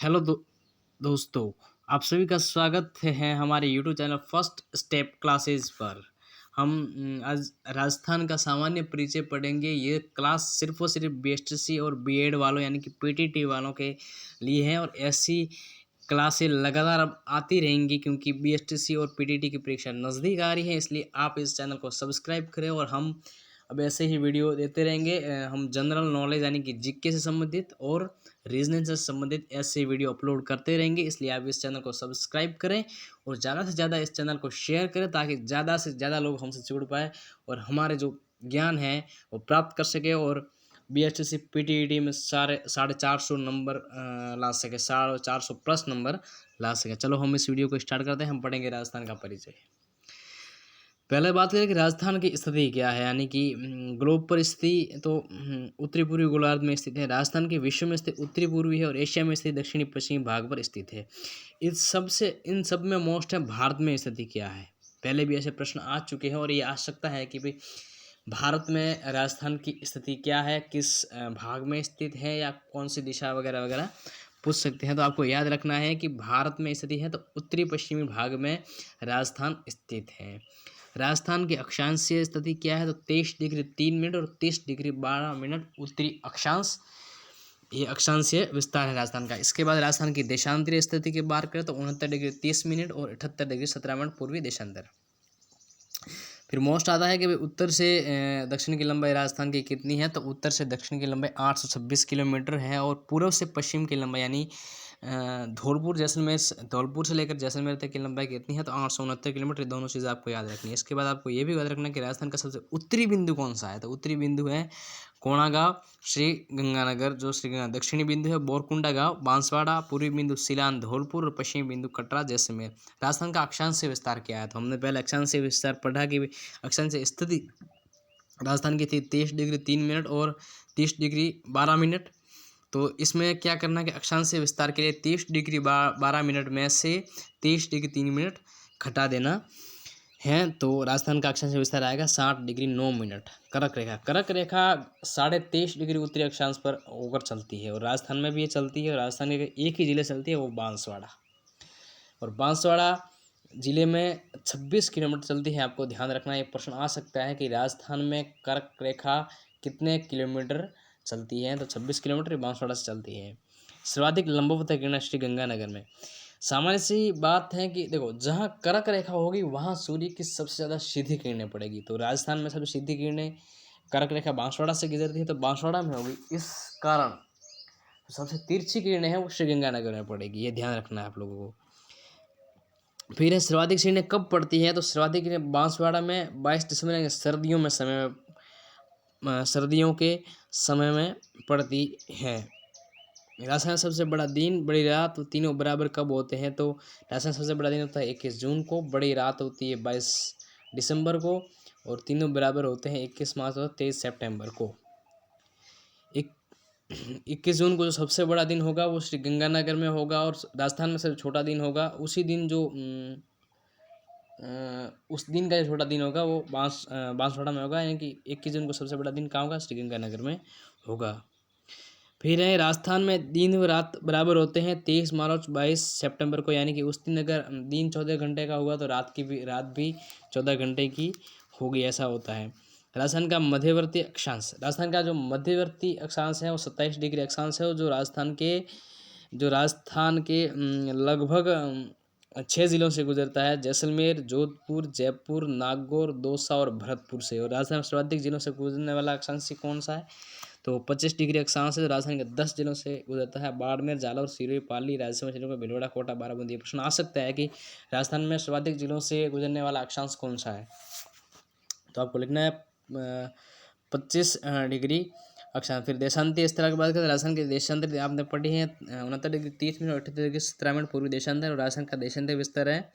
Hello दोस्तों, आप सभी का स्वागत है हमारे YouTube channel first step classes पर। हम आज राजस्थान का सामान्य परिचय पढ़ेंगे। ये क्लास सिर्फ और सिर्फ बीएसटीसी और बीएड वालों यानी कि पीटीटी वालों के लिए है और ऐसी क्लासें लगातार अब आती रहेंगी क्योंकि बीएसटीसी और पीटीटी की परीक्षा नज़दीक आ रही है। इसलिए आप इस चैनल को सब्सक्राइब करें और हम अब ऐसे ही वीडियो देते रहेंगे। हम जनरल नॉलेज यानी कि जीके से संबंधित और रीजनिंग से संबंधित ऐसे वीडियो अपलोड करते रहेंगे। इसलिए आप इस चैनल को सब्सक्राइब करें और ज़्यादा से ज़्यादा इस चैनल को शेयर करें ताकि ज़्यादा से ज़्यादा लोग हमसे जुड़ पाए और हमारे जो ज्ञान है वो प्राप्त कर सके और बीएचएससी पीटीईटी में 450 नंबर ला सके, 450 प्लस नंबर ला सके। चलो हम इस वीडियो को स्टार्ट करते हैं। हम पढ़ेंगे राजस्थान का परिचय। पहले बात करें कि राजस्थान की स्थिति क्या है, यानी कि ग्लोब पर स्थिति तो उत्तरी पूर्वी गोलार्ध में स्थित है। राजस्थान की विश्व में स्थित उत्तरी पूर्वी है और एशिया में स्थित दक्षिणी पश्चिमी भाग पर स्थित है। इन सब में मोस्ट है भारत में स्थिति क्या है। पहले भी ऐसे प्रश्न आ चुके हैं और ये आ सकता है कि भाई भारत में राजस्थान की स्थिति क्या है, किस भाग में स्थित है या कौन सी दिशा वगैरह वगैरह पूछ सकते हैं। तो आपको याद रखना है कि भारत में स्थिति है तो उत्तरी पश्चिमी भाग में राजस्थान स्थित है। राजस्थान की अक्षांशीय स्थिति क्या है तो 23 डिग्री 3 मिनट और 30 डिग्री 12 मिनट उत्तरी अक्षांश, ये अक्षांशीय विस्तार है राजस्थान का। इसके बाद राजस्थान की देशांतरीय स्थिति की बात करें तो 69 डिग्री 30 मिनट और 78 डिग्री 17 मिनट पूर्वी देशांतर। फिर मोस्ट आता है कि भाई उत्तर से दक्षिण की लंबाई राजस्थान की कितनी है तो उत्तर से दक्षिण की लंबाई 826 किलोमीटर है और पूर्व से पश्चिम की लंबाई यानी धौलपुर से लेकर जैसलमेर तक की लंबाई कितनी है तो 869 किलोमीटर। दोनों चीज़ आपको याद रखनी है। इसके बाद आपको ये भी याद रखना है कि राजस्थान का सबसे उत्तरी बिंदु कौन सा है तो उत्तरी बिंदु है कोणागांव श्री गंगानगर, जो श्री गंगा दक्षिणी बिंदु है बोरकुंडा गांव बांसवाड़ा, पूर्वी बिंदु सिलान धौलपुर और पश्चिमी बिंदु कटरा जैसलमेर। राजस्थान का अक्षांशीय विस्तार क्या है तो हमने पहले अक्षांशीय विस्तार पढ़ा कि अक्षांशीय स्थिति राजस्थान की थी 23 डिग्री 3 मिनट और 30 डिग्री 12 मिनट। तो इसमें क्या करना है कि अक्षांशीय विस्तार के लिए 30 डिग्री 12 मिनट में से 23 डिग्री 3 मिनट घटा देना है तो राजस्थान का अक्षांशीय विस्तार आएगा 60 डिग्री 9 मिनट। कर्क रेखा 23.5 डिग्री उत्तरी अक्षांश पर होकर चलती है और राजस्थान में भी ये चलती है और राजस्थान के एक ही जिले चलती है वो बांसवाड़ा, और बांसवाड़ा जिले में 26 किलोमीटर चलती है। आपको ध्यान रखना, ये प्रश्न आ सकता है कि राजस्थान में कर्क रेखा कितने किलोमीटर चलती है तो 26 किलोमीटर बांसवाड़ा से चलती है। सर्वाधिक लंबवत किरण श्री गंगानगर में। सामान्य सी बात है कि देखो जहाँ कर्क रेखा होगी वहाँ सूर्य की सबसे ज़्यादा सीधी किरणें पड़ेगी तो राजस्थान में सबसे सीधी किरणें कर्क रेखा बांसवाड़ा से गुजरती है तो बांसवाड़ा में होगी। इस कारण सबसे तिरछी किरणें हैं वो श्री गंगानगर में पड़ेगी, ये ध्यान रखना है आप लोगों को। फिर सर्वाधिक किरणें कब पड़ती है तो सर्वाधिक किरणें बांसवाड़ा में 22 दिसंबर यानी सर्दियों के समय में पड़ती है। राजस्थान सबसे बड़ा दिन बड़ी रात तीनों बराबर कब होते हैं तो राजस्थान सबसे बड़ा दिन होता है 21 जून को, बड़ी रात होती है 22 दिसंबर को और तीनों बराबर होते हैं 21 मार्च और 23 सितंबर को। 21 जून को जो सबसे बड़ा दिन होगा वो श्री गंगानगर में होगा और राजस्थान में सबसे छोटा दिन होगा उसी दिन जो उस दिन का जो छोटा दिन होगा वो बांसवाड़ा में होगा, यानी कि 21 जून को सबसे बड़ा दिन कहाँ होगा श्री गंगानगर में होगा। फिर है राजस्थान में दिन व रात बराबर होते हैं 23 मार्च 22 सितंबर को, यानी कि उस दिन अगर दिन 14 घंटे का हुआ तो रात भी 14 घंटे की होगी, ऐसा होता है। राजस्थान का मध्यवर्ती अक्षांश, राजस्थान का जो मध्यवर्ती अक्षांश है वो 27 डिग्री अक्षांश है जो राजस्थान के लगभग 6 जिलों से गुजरता है, जैसलमेर, जोधपुर, जयपुर, नागौर, दौसा और भरतपुर से। और राजस्थान में सर्वाधिक जिलों से गुजरने वाला अक्षांश कौन सा है तो 25 डिग्री अक्षांश है, राजस्थान के 10 जिलों से गुजरता है, बाड़मेर, जालौर, सिरोही, पाली, राजस्थान जिलों में भीलवाड़ा, कोटा, बाराबंकी। प्रश्न आ सकता है कि राजस्थान में सर्वाधिक जिलों से गुजरने वाला अक्षांश कौन सा है तो आपको लिखना है 25 डिग्री अक्षांश। फिर देशांतरीय स्तर की बात करें राजस्थान के देशांतर आपने पढ़ी है 69 डिग्री 30 मिनट और 78 डिग्री 17 मिनट पूर्वी देशांतर, और राजस्थान का देशांतर विस्तार है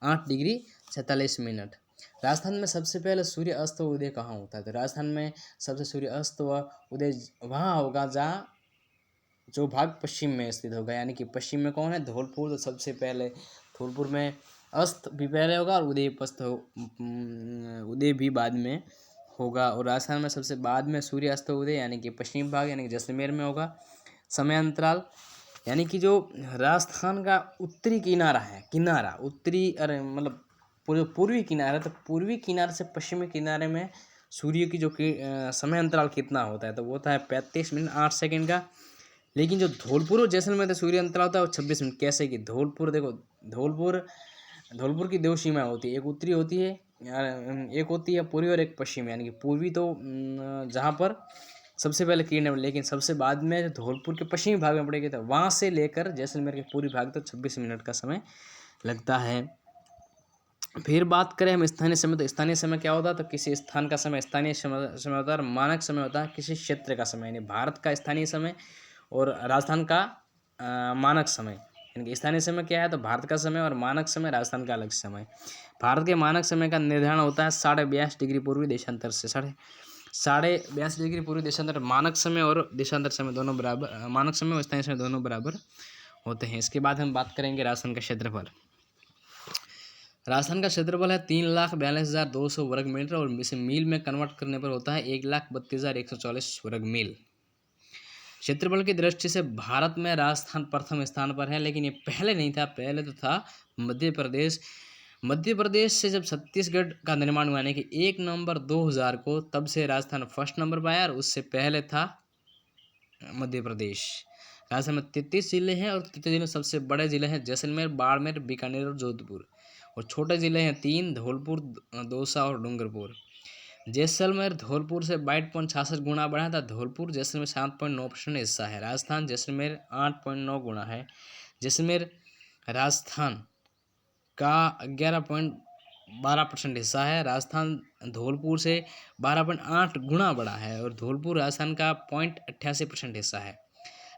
8 डिग्री 46 मिनट। राजस्थान में सबसे पहले सूर्य अस्त व उदय कहाँ होता है तो राजस्थान में सबसे सूर्य अस्त व उदय वहाँ होगा जहाँ जो भाग पश्चिम में स्थित होगा, यानी कि पश्चिम में कौन है धौलपुर, तो सबसे पहले धौलपुर में अस्त भी पहले होगा और उदय भी बाद में होगा। और राजस्थान में सबसे बाद में सूर्य अस्त उदय यानी कि पश्चिम भाग यानी कि जैसलमेर में होगा। समय अंतराल यानी कि जो राजस्थान का उत्तरी किनारा है, उत्तरी अरे मतलब पूर्वी किनारा, तो पूर्वी किनारे से पश्चिमी किनारे में सूर्य की जो समय अंतराल कितना होता है, तो वो होता है 35 मिनट 8 सेकंड का। लेकिन जो धौलपुर और जैसलमेर में सूर्य अंतराल होता है वो 26 मिनट। कैसे कि धौलपुर देखो, धौलपुर की दो सीमाएँ होती है, एक उत्तरी होती है, एक होती है पूर्वी और एक पश्चिमी। यानी कि पूर्वी तो जहाँ पर सबसे पहले किरणें, लेकिन सबसे बाद में धौलपुर के पश्चिमी भाग में पड़ेगी, तो वहाँ से लेकर जैसलमेर के पूर्वी भाग तक 26 मिनट का समय लगता है। फिर बात करें हम स्थानीय समय, तो स्थानीय समय क्या होता है, तो किसी स्थान का समय स्थानीय समय होता है और मानक समय होता है किसी क्षेत्र का समय। यानी भारत का स्थानीय समय और राजस्थान का मानक समय। यानी कि स्थानीय समय क्या है, तो भारत का समय, और मानक समय राजस्थान का अलग समय। भारत के मानक समय का निर्धारण होता है 82.5 डिग्री पूर्वी देशांतर से। 82.5 डिग्री पूर्वी देशांतर, मानक समय और देशांतर समय दोनों बराबर, मानक समय और स्थानीय समय दोनों बराबर होते हैं। इसके बाद हम बात करेंगे राजस्थान का क्षेत्रफल। राजस्थान का क्षेत्रफल है 3,42,200 वर्ग मीटर, और इसे मील में कन्वर्ट करने पर होता है 1,32,144 वर्ग मील। क्षेत्रफल की दृष्टि से भारत में राजस्थान प्रथम स्थान पर है, लेकिन ये पहले नहीं था, पहले तो था मध्य प्रदेश। मध्य प्रदेश से जब छत्तीसगढ़ का निर्माण हुआ, यानी कि 1 नवंबर 2000 को, तब से राजस्थान फर्स्ट नंबर पर आया, और उससे पहले था मध्य प्रदेश। राजस्थान में 33 जिले हैं, और 33 जिले में सबसे बड़े जिले हैं जैसलमेर, बाड़मेर, बीकानेर और जोधपुर, और छोटे जिले हैं 3, धौलपुर, दौसा और डूंगरपुर। जैसलमेर धौलपुर से 22.66 गुना बढ़ा था। धौलपुर जैसलमेर 7.9% हिस्सा है। राजस्थान जैसलमेर 8.9 गुना है। जैसलमेर राजस्थान का 11.12% हिस्सा है। राजस्थान धौलपुर से 12.8 गुना बड़ा है, और धौलपुर राजस्थान का 0.88% हिस्सा है।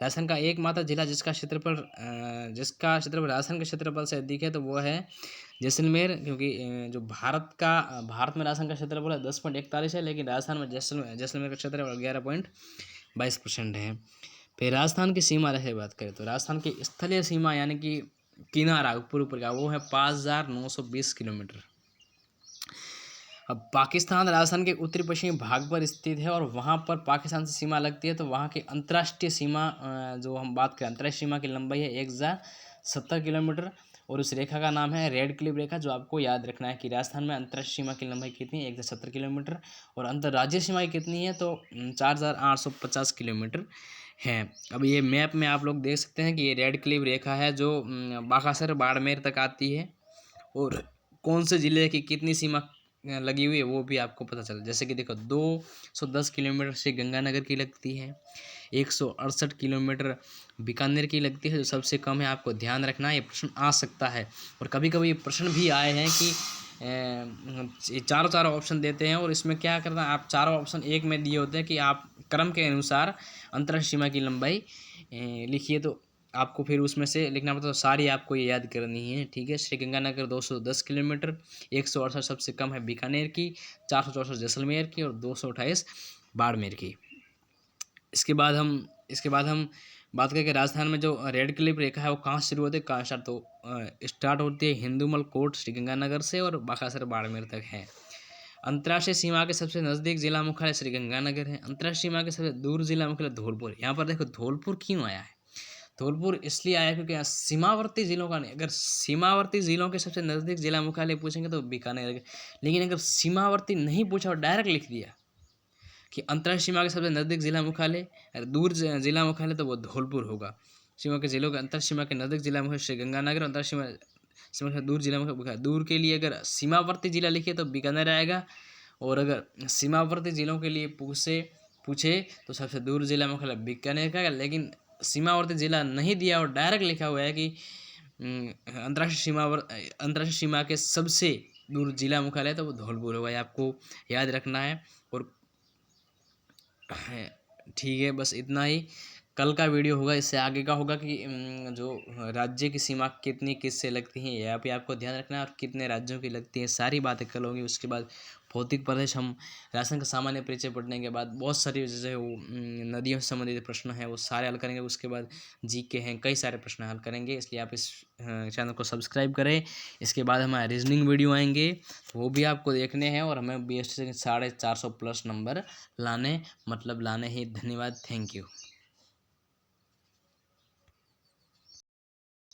राजस्थान का एकमात्र जिला जिसका क्षेत्रफल राजस्थान के क्षेत्रफल से अधिक है, तो वो है जैसलमेर। क्योंकि जो भारत में राजस्थान का क्षेत्रफल है 10.41 है, लेकिन राजस्थान में जैसलमेर का क्षेत्रफल 11.22% है। फिर राजस्थान की सीमा रेखा बात करें, तो राजस्थान की स्थलीय सीमा यानी कि किनारा ऊपर का, वो है 5,920 किलोमीटर। अब पाकिस्तान राजस्थान के उत्तरी पश्चिमी भाग पर स्थित है, और वहाँ पर पाकिस्तान से सीमा लगती है। तो वहाँ की अंतर्राष्ट्रीय सीमा, जो हम बात करें, अंतर्राष्ट्रीय सीमा की लंबाई है 1070 किलोमीटर, और उस रेखा का नाम है रेड क्लिफ रेखा। जो आपको याद रखना है कि राजस्थान में अंतर्राष्ट्रीय सीमा की लंबाई कितनी है, 1070 किलोमीटर, और अंतर्राज्यीय सीमा कितनी है, तो 4,850 किलोमीटर है। अब ये मैप में आप लोग देख सकते हैं कि ये रेड क्लिफ रेखा है जो बाकासर बाड़मेर तक आती है, और कौन से ज़िले की कितनी सीमा लगी हुई है वो भी आपको पता चला। जैसे कि देखो, 210 किलोमीटर श्री गंगानगर की लगती है, 168 किलोमीटर बीकानेर की लगती है, जो सबसे कम है। आपको ध्यान रखना है, ये प्रश्न आ सकता है, और कभी कभी ये प्रश्न भी आए हैं कि चारों ऑप्शन देते हैं, और इसमें क्या करना है, आप चारों ऑप्शन एक में दिए होते हैं कि आप क्रम के अनुसार अंतर्राष्ट्रीय सीमा की लंबाई लिखिए, तो आपको फिर उसमें से लिखना पड़ता है। तो सारी आपको ये याद करनी है, ठीक है। श्री गंगानगर 210 किलोमीटर, 168 सबसे कम है बीकानेर की, 464 जैसलमेर की, और 228 बाड़मेर की। इसके बाद हम बात करें कि राजस्थान में जो रेड क्लिफ रेखा है वो कहाँ से शुरू होती है, कहाँ स्टार्ट, तो स्टार्ट होती है हिंदूमल कोट श्री गंगानगर से, और बाकासर बाड़मेर तक है। अंतर्राष्ट्रीय सीमा के सबसे नज़दीक जिला मुख्यालय श्री गंगानगर है। अंतर्राष्ट्रीय सीमा के सबसे दूर जिला मुख्यालय धौलपुर। यहाँ पर देखो, धौलपुर क्यों आया है, धौलपुर इसलिए आया क्योंकि यहाँ सीमावर्ती जिलों का नहीं, अगर सीमावर्ती जिलों के सबसे नज़दीक जिला मुख्यालय पूछेंगे तो बीकानेर, लेकिन अगर सीमावर्ती नहीं पूछा और डायरेक्ट लिख दिया कि अंतर्राष्ट्रीय सीमा के सबसे नज़दीक जिला मुख्यालय, दूर जिला मुख्यालय, तो वो धौलपुर होगा। सीमा के जिलों के अंतर सीमा के नज़दीक जिला मुख्यालय श्री गंगानगर, अंतर सीमा से दूर जिला मुख्यालय। दूर के लिए अगर सीमावर्ती जिला लिखे तो बीकानेर आएगा, और अगर सीमावर्ती जिलों के लिए पूछे तो सबसे दूर जिला मुख्यालय बीकानेर का। लेकिन सीमावर्ती जिला नहीं दिया और डायरेक्ट लिखा हुआ है कि अंतर्राष्ट्रीय सीमा के सबसे दूर जिला मुख्यालय, तो वो धौलपुर होगा। आपको याद रखना है, और ठीक है, बस इतना ही। कल का वीडियो होगा, इससे आगे का होगा कि जो राज्य की सीमा कितनी किससे लगती हैं, यहाँ पे आपको ध्यान रखना है, और कितने राज्यों की लगती हैं, सारी बातें कल होंगी। उसके बाद भौतिक प्रदेश, हम राजस्थान का सामान्य परिचय पढ़ने के बाद बहुत सारी जैसे वो नदियों से संबंधित प्रश्न हैं वो सारे हल करेंगे। उसके बाद जीके हैं, कई सारे प्रश्न हल करेंगे, इसलिए आप इस चैनल को सब्सक्राइब करें। इसके बाद हमारे रीजनिंग वीडियो आएंगे, वो भी आपको देखने हैं, और हमें BST से 450+ नंबर लाने ही। धन्यवाद, थैंक यू।